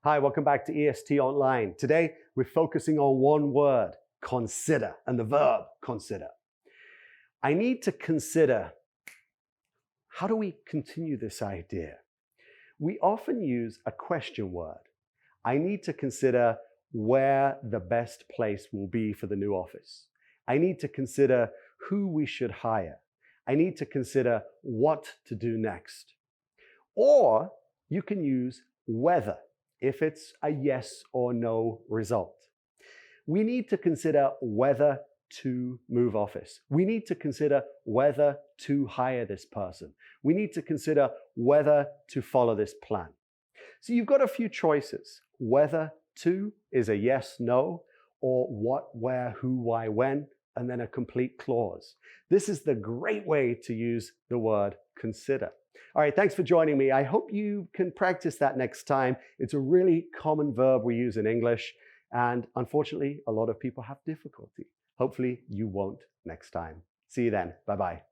Hi, welcome back to EST Online. Today, we're focusing on one word, consider, and the verb consider. I need to consider, how do we continue this idea? We often use a question word. I need to consider where the best place will be for the new office. I need to consider who we should hire. I need to consider what to do next. Or you can use whether if it's a yes or no result. We need to consider whether to move office. We need to consider whether to hire this person. We need to consider whether to follow this plan. So you've got a few choices. Whether to is a yes, no, or what, where, who, why, when, and then a complete clause. This is the great way to use the word consider. All right, thanks for joining me. I hope you can practice that next time. It's a really common verb we use in English, and unfortunately, a lot of people have difficulty. Hopefully, you won't next time. See you then. Bye-bye.